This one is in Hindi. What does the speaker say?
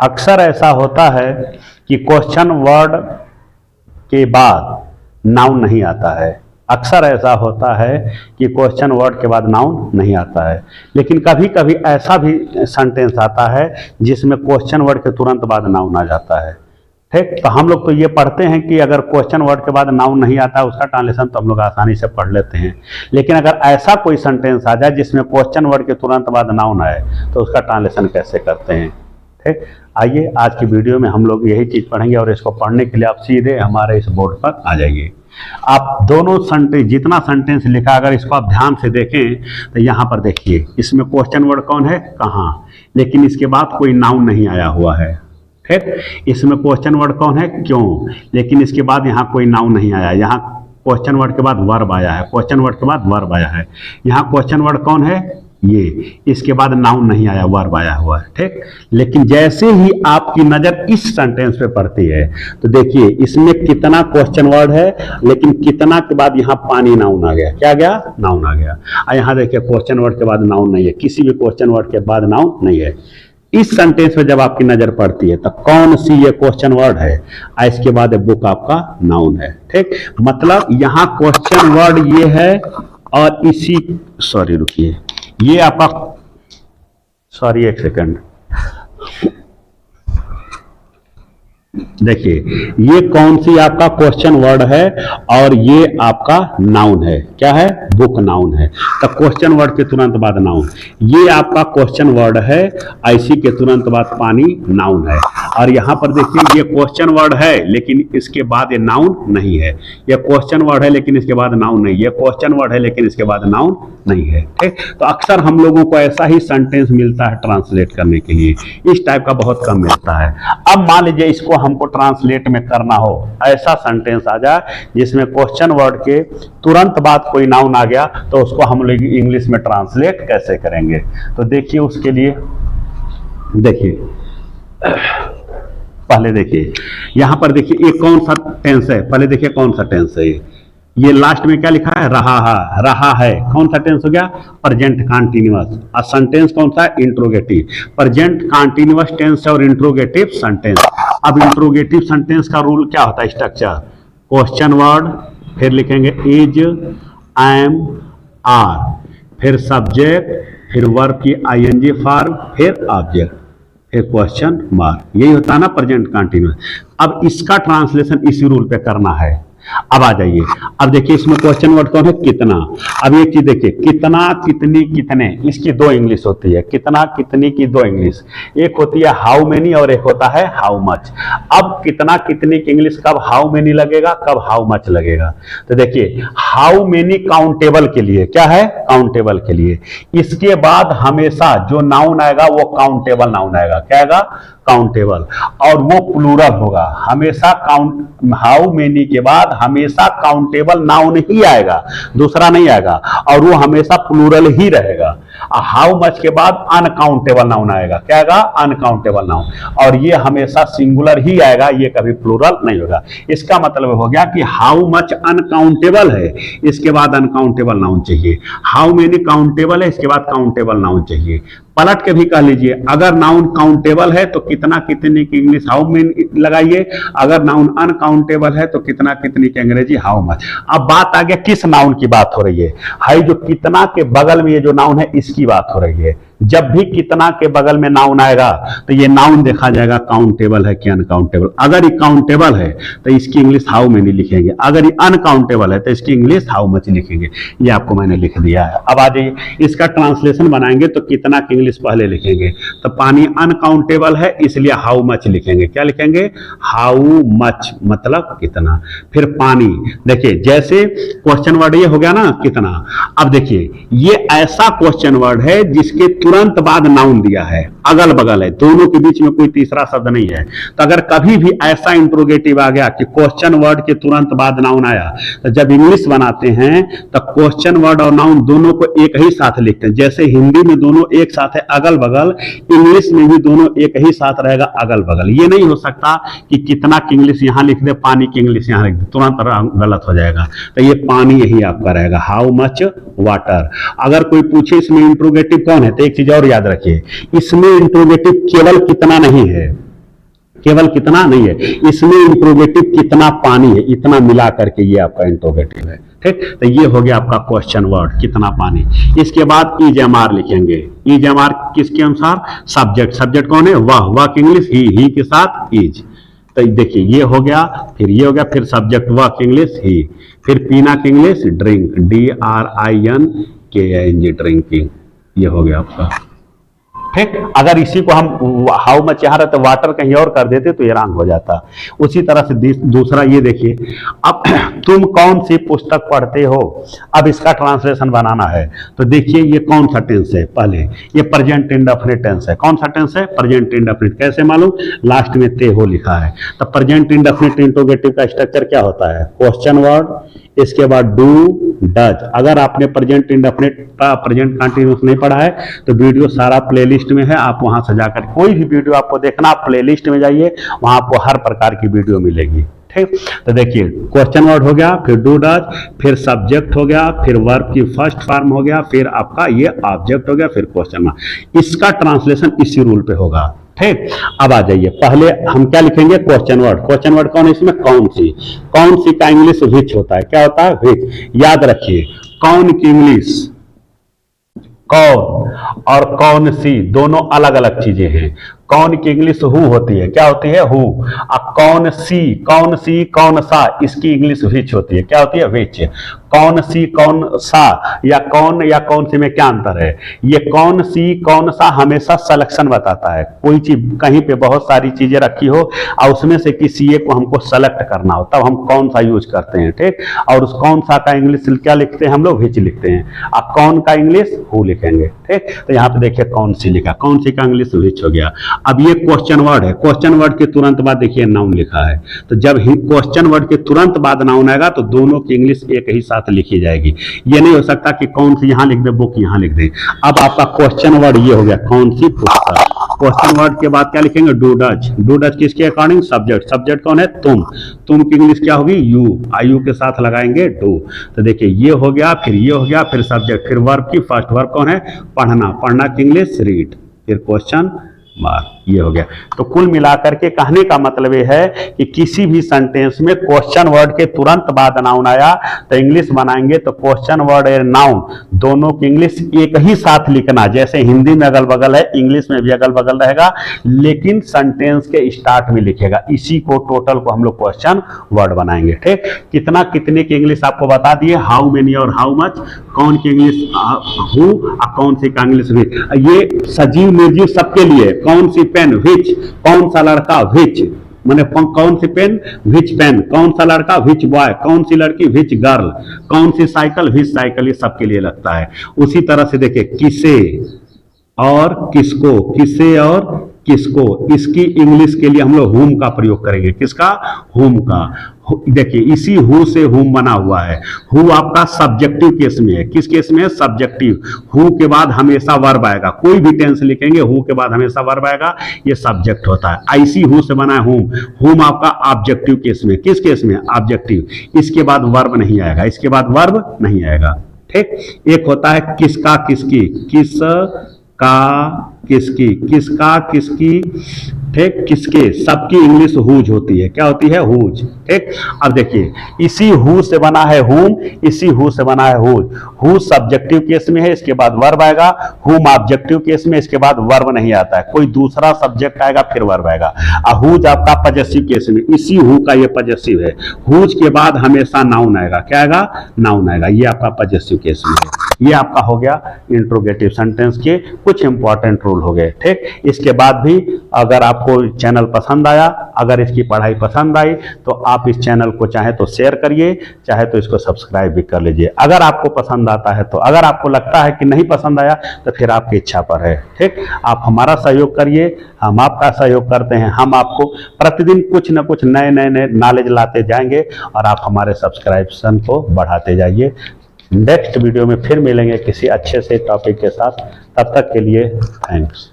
अक्सर ऐसा होता है कि क्वेश्चन वर्ड के बाद नाउन नहीं आता है। अक्सर ऐसा होता है कि क्वेश्चन वर्ड के बाद नाउन नहीं आता है, लेकिन कभी कभी ऐसा भी सेंटेंस आता है जिसमें क्वेश्चन वर्ड के तुरंत बाद नाउन आ जाता है। ठीक, तो हम लोग तो ये पढ़ते हैं कि अगर क्वेश्चन वर्ड के बाद नाउन नहीं आता है उसका ट्रांसलेशन तो हम लोग आसानी से पढ़ लेते हैं, लेकिन अगर ऐसा कोई सेंटेंस आ जाए जिसमें क्वेश्चन वर्ड के तुरंत बाद नाउन आए तो उसका ट्रांसलेशन कैसे करते हैं। ठीक, आइए आज की वीडियो में हम लोग यही चीज़ पढ़ेंगे और इसको पढ़ने के लिए आप सीधे हमारे इस बोर्ड पर आ जाइए। आप दोनों सेंटेंस, जितना सेंटेंस लिखा अगर इसको आप ध्यान से देखें तो यहाँ पर देखिए, इसमें क्वेश्चन वर्ड कौन है, कहाँ, लेकिन इसके बाद कोई नाउन नहीं आया हुआ है। ठीक, इसमें क्वेश्चन वर्ड कौन है, क्यों, लेकिन इसके बाद यहाँ कोई नाउन नहीं आया। यहाँ क्वेश्चन वर्ड के बाद वर्ब आया है, क्वेश्चन वर्ड के बाद वर्ब आया है। यहाँ क्वेश्चन वर्ड कौन है, ये, इसके बाद नाउन नहीं आया, वर्ब आया हुआ है। ठीक, लेकिन जैसे ही आपकी नजर इस सेंटेंस पे पड़ती है तो देखिए इसमें कितना क्वेश्चन वर्ड है, लेकिन कितना के बाद यहाँ पानी नाउन आ गया। क्या गया, नाउन आ गया। और यहाँ देखिए क्वेश्चन वर्ड के बाद नाउन नहीं है, किसी भी क्वेश्चन वर्ड के बाद नाउन नहीं है। इस सेंटेंस में जब आपकी नजर पड़ती है तो कौन सी ये क्वेश्चन वर्ड है, इसके बाद बुक आपका नाउन है। ठीक, मतलब यहाँ क्वेश्चन वर्ड ये है और इसी, सॉरी रुकिए, ये आपका, सॉरी एक सेकंड, देखिए ये कौन सी आपका क्वेश्चन वर्ड है और ये आपका नाउन है। क्या है, बुक नाउन है। तो क्वेश्चन वर्ड के तुरंत बाद नाउन, ये आपका क्वेश्चन वर्ड है, इसी के तुरंत बाद पानी नाउन है। और यहाँ पर देखिए ये क्वेश्चन वर्ड है लेकिन इसके बाद ये नाउन नहीं है। ये क्वेश्चन वर्ड है लेकिन इसके बाद नाउन नहीं, ये क्वेश्चन वर्ड है लेकिन इसके बाद नाउन नहीं है। ठीक, तो अक्सर हम लोगों को ऐसा ही सेंटेंस मिलता है ट्रांसलेट करने के लिए, इस टाइप का बहुत कम मिलता है। अब मान लीजिए इसको हमको ट्रांसलेट में करना हो, ऐसा सेंटेंस आ जाए जिसमें क्वेश्चन वर्ड के तुरंत बाद कोई नाउन आ गया, तो उसको हम लोग इंग्लिश में ट्रांसलेट कैसे करेंगे। तो देखिए उसके लिए, देखिए पहले देखिए यहां पर देखिए ये कौन सा टेंस है, पहले देखिए कौन सा टेंस है। ये लास्ट में क्या लिखा है, रहा है, कौन सा टेंस हो गया, प्रेजेंट कंटीन्यूअस। और सेंटेंस कौन सा है, इंट्रोगेटिव। प्रेजेंट कंटीन्यूअस टेंस और इंट्रोगेटिव सेंटेंस। अब इंट्रोगेटिव सेंटेंस का रूल क्या होता है, स्ट्रक्चर, क्वेश्चन वर्ड, फिर लिखेंगे इज, एम, आर, फिर सब्जेक्ट, फिर वर्ब की आईएनजी फॉर्म, फिर ऑब्जेक्ट, फिर क्वेश्चन मार्क। यही होता है ना प्रेजेंट कंटीन्यूअस। अब इसका ट्रांसलेशन इसी रूल पे करना है। अब आ जाइए, अब देखिए इसमें क्वेश्चन वर्ड कौन है, कितना। अब एक चीज देखिए, कितना, कितनी, कितने, इसकी दो इंग्लिश होती है। कितना, कितनी की दो इंग्लिश, एक होती है हाउ मेनी और एक होता है हाउ मच। अब कितना, कितनी की इंग्लिश कब हाउ मेनी लगेगा, कब हाउ मच लगेगा। तो देखिए हाउ मेनी काउंटेबल के लिए, क्या है, काउंटेबल के लिए। इसके बाद हमेशा जो नाउन आएगा वो काउंटेबल नाउन आएगा। क्या आएगा, काउंटेबल, और वो प्लूरल होगा हमेशा। काउंट, हाउ मेनी के बाद हमेशा काउंटेबल नाउन ही आएगा, दूसरा नहीं आएगा, और वो हमेशा प्लूरल ही रहेगा। हाउ मच के बाद अनकाउंटेबल नाउन आएगा। क्या आएगा, अनकाउंटेबल नाउन, और ये हमेशा सिंगुलर ही आएगा, ये कभी प्लूरल नहीं होगा। इसका मतलब हो गया कि हाउ मच अनकाउंटेबल है, इसके बाद अनकाउंटेबल नाउन चाहिए। हाउ मेनी काउंटेबल है, इसके बाद काउंटेबल नाउन चाहिए। पलट के भी कह लीजिए, अगर नाउन काउंटेबल है तो कितना, कितनी की इंग्लिश हाउ मेनी लगाइए, अगर नाउन अनकाउंटेबल है तो कितना, कितनी की अंग्रेजी हाउ मच। अब बात आ गया किस नाउन की बात हो रही है, हाई जो कितना के बगल में ये जो नाउन है इसकी बात हो रही है। जब भी कितना के बगल में नाउन आएगा तो ये नाउन देखा जाएगा काउंटेबल है कि अनकाउंटेबल। अगर ये काउंटेबल है तो इसकी इंग्लिश हाउ मेनी लिखेंगे, अगर ये अनकाउंटेबल है तो इसकी इंग्लिश हाउ मच लिखेंगे। ये आपको मैंने लिख दिया है। अब आ जाइए इसका ट्रांसलेशन बनाएंगे तो कितना की इंग्लिश पहले लिखेंगे, तो पानी अनकाउंटेबल है इसलिए हाउ मच लिखेंगे। क्या लिखेंगे, हाउ मच, मतलब कितना। फिर पानी, देखिए जैसे क्वेश्चन वर्ड ये हो गया ना, कितना। अब देखिए ये ऐसा क्वेश्चन वर्ड है जिसके तुरंत बाद नाउन दिया है, अगल बगल है, दोनों के बीच में कोई तीसरा शब्द नहीं है। तो अगर कभी भी ऐसा इंट्रोगेटिव आ गया कि क्वेश्चन वर्ड के तुरंत बाद नाउन आया, तो जब इंग्लिश बनाते हैं तो क्वेश्चन वर्ड और नाउन दोनों को एक ही साथ लिखते हैं। जैसे हिंदी में दोनों एक साथ है अगल बगल, इंग्लिश में भी दोनों एक ही साथ रहेगा अगल बगल। ये नहीं हो सकता कि कितना की इंग्लिश यहां लिख दे, पानी की इंग्लिश यहां लिख दे, तुरंत गलत हो जाएगा। तो ये पानी यही आपका रहेगा, हाउ मच वाटर। अगर कोई पूछे इसमें इंट्रोगेटिव कौन है, तो एक एक चीज और याद रखिए, इसमें इंट्रोगेटिव केवल कितना नहीं है, केवल कितना नहीं है, इसमें इंट्रोगेटिव कितना पानी है, इतना मिला करके ये आपका इंट्रोगेटिव है। ठीक, तो ये हो गया आपका क्वेश्चन वर्ड कितना पानी। इसके बाद इज एम आर लिखेंगे। इज एम आर किसके अनुसार? सब्जेक्ट। सब्जेक्ट कौन है? वह की इंग्लिश ही के साथ इज। तो देखिए ये हो गया, फिर ये हो गया, फिर सब्जेक्ट वह की इंग्लिश ही, फिर पीना की इंग्लिश ड्रिंक, DRINKING ड्रिंकिंग। ये हो गया आपका। ठीक, अगर इसी को हम हाउ मच यहाँ रहते वाटर कहीं और कर देते तो ये रॉन्ग हो जाता। उसी तरह से दूसरा ये देखिए, अब तुम कौन सी पुस्तक पढ़ते हो, अब इसका ट्रांसलेशन बनाना है। तो देखिए ये कौन सा टेंस है, पहले ये प्रेजेंट इंडेफिनिट टेंस है। कौन सा टेंस है? Present indefinite. कैसे मालूम? लास्ट में ते हो लिखा है। तो प्रेजेंट इंडेफिनिट इंट्रोगेटिव का स्ट्रक्चर क्या होता है? क्वेश्चन वर्ड, इसके बाद डू डज। अगर आपने प्रेजेंट इंडेफिनिट का प्रेजेंट कंटीन्यूअस नहीं पढ़ा है तो वीडियो सारा प्लेलिस्ट में है, आप वहां से जाकर कोई भी वीडियो आपको देखना, आप प्लेलिस्ट में जाइए, वहां आपको हर प्रकार की वीडियो मिलेगी। ठीक, तो देखिए क्वेश्चन वर्ड हो गया, फिर डू डज, फिर सब्जेक्ट हो गया, फिर वर्ब की फर्स्ट फॉर्म हो गया, फिर आपका ये ऑब्जेक्ट हो गया, फिर क्वेश्चन मार्क। इसका ट्रांसलेशन इसी रूल पे होगा। ठीक, अब आ जाइए, पहले हम क्या लिखेंगे? Question word. क्वेश्चन वर्ड कौन है इसमें? कौन सी। कौन सी का इंग्लिश विच होता है। क्या होता है? विच। याद रखिए, कौन की इंग्लिश कौन और कौन सी दोनों अलग अलग चीजें हैं। कौन की इंग्लिश हु होती है। क्या होती है? हु। अब कौन सी कौन सा, इसकी इंग्लिश विच होती है। क्या होती है? विच। कौन सी कौन सा या कौन सी में क्या अंतर है? ये कौन सी कौन सा हमेशा सिलेक्शन बताता है। कोई चीज कहीं पे बहुत सारी चीजें रखी हो और उसमें से किसी एक को हमको सेलेक्ट करना हो, तब हम कौन सा यूज करते हैं। ठीक, और उस कौन सा का इंग्लिश क्या लिखते हैं हम लोग? विच लिखते हैं। अब कौन का इंग्लिश हु लिखेंगे। ठीक, तो यहाँ पे देखिए कौन सी लिखा, कौन सी का इंग्लिश विच हो गया। अब ये क्वेश्चन वर्ड है, क्वेश्चन वर्ड के तुरंत बाद देखिए नाउन लिखा है। तो जब क्वेश्चन वर्ड के तुरंत बाद नाउन आएगा तो दोनों की इंग्लिश एक ही साथ लिखी जाएगी। ये नहीं हो सकता कि कौन सी यहां लिख दे, बुक यहां लिख दे। अब आपका क्वेश्चन वर्ड ये हो गया, कौन सी पुस्तक। क्वेश्चन वर्ड के बाद क्या लिखेंगे? Do does. डू डज किसके अकॉर्डिंग? सब्जेक्ट। सब्जेक्ट कौन है? तुम। तुम की इंग्लिश क्या होगी? यू। आयु के साथ लगाएंगे डू। तो देखिए ये हो गया, फिर ये हो गया, फिर सब्जेक्ट, फिर वर्ब की फर्स्ट वर्ब कौन है? पढ़ना। पढ़ना की इंग्लिश रीड, फिर क्वेश्चन मार्क। ये हो गया। तो कुल मिलाकर के कहने का मतलब ये है कि किसी भी सेंटेंस में क्वेश्चन वर्ड के तुरंत बाद नाउन आया तो इंग्लिश बनाएंगे तो क्वेश्चन वर्ड और नाउन दोनों की इंग्लिश एक ही साथ लिखना। जैसे हिंदी में अगल बगल है, इंग्लिश में भी अगल बगल रहेगा, लेकिन सेंटेंस के स्टार्ट में लिखेगा। इसी को टोटल को हम लोग क्वेश्चन वर्ड बनाएंगे। ठीक, कितना कितने की इंग्लिश आपको बता दिए, हाउ मेनी और हाउ मच। कौन की इंग्लिश हु और कौन सी का इंग्लिश विच। ये सजीव निर्जीव सबके लिए। कौन सी पेन? विच। कौन सा लड़का? विच। माने कौन सी पेन? विच पेन। कौन सा लड़का? विच बॉय। कौन सी लड़की? विच गर्ल। कौन सी साइकिल? विच साइकिल। ये सबके लिए लगता है। उसी तरह से देखिए किसे और किसको, किसे और किसको, इसकी इंग्लिश के लिए हम लोग हुम का प्रयोग करेंगे। किसका? हुम का। देखिए इसी हु से हुम बना हुआ है। हु आपका सब्जेक्टिव केस में है। किस केस में है? सब्जेक्टिव। हु के बाद हमेशा वर्ब आएगा। कोई भी टेंस लिखेंगे हु के बाद हमेशा वर्ब आएगा, ये सब्जेक्ट होता है। आईसी हु से बना है हुम। हुम आपका ऑब्जेक्टिव केस में। किस केस में? ऑब्जेक्टिव। इसके बाद वर्ब नहीं आएगा, इसके बाद वर्ब नहीं आएगा। ठीक, एक होता है किसका किसकी, किस का किसकी, किसका किसकी। ठीक, किसके, सबकी इंग्लिश हुज होती है। क्या होती है? हुज। ठीक, अब देखिए इसी हु से बना है हुम, इसी हु से बना है हुज। हु सब्जेक्टिव केस में है, इसके बाद वर्ब आएगा। हुम ऑब्जेक्टिव केस में, इसके बाद वर्ब नहीं आता है, कोई दूसरा सब्जेक्ट आएगा फिर वर्ब आएगा। हुज आपका पजेसिव केस में, इसी हु का ये पजेसिव है। हुज के बाद हमेशा नाउन आएगा। क्या आएगा? नाउन आएगा। ये आपका पजेसिव केस में है। ये आपका हो गया इंट्रोगेटिव सेंटेंस के कुछ इंपॉर्टेंट रूल हो गए। ठीक, इसके बाद भी अगर आपको चैनल पसंद आया, अगर इसकी पढ़ाई पसंद आई तो आप इस चैनल को चाहे तो शेयर करिए, चाहे तो इसको सब्सक्राइब भी कर लीजिए। अगर आपको पसंद आता है तो, अगर आपको लगता है कि नहीं पसंद आया तो फिर आपकी इच्छा पर है। ठीक, आप हमारा सहयोग करिए, हम आपका सहयोग करते हैं। हम आपको प्रतिदिन कुछ न कुछ नए नए नॉलेज लाते जाएंगे और आप हमारे सब्सक्रिप्शन को बढ़ाते जाइए। नेक्स्ट वीडियो में फिर मिलेंगे किसी अच्छे से टॉपिक के साथ। तब तक के लिए थैंक्स।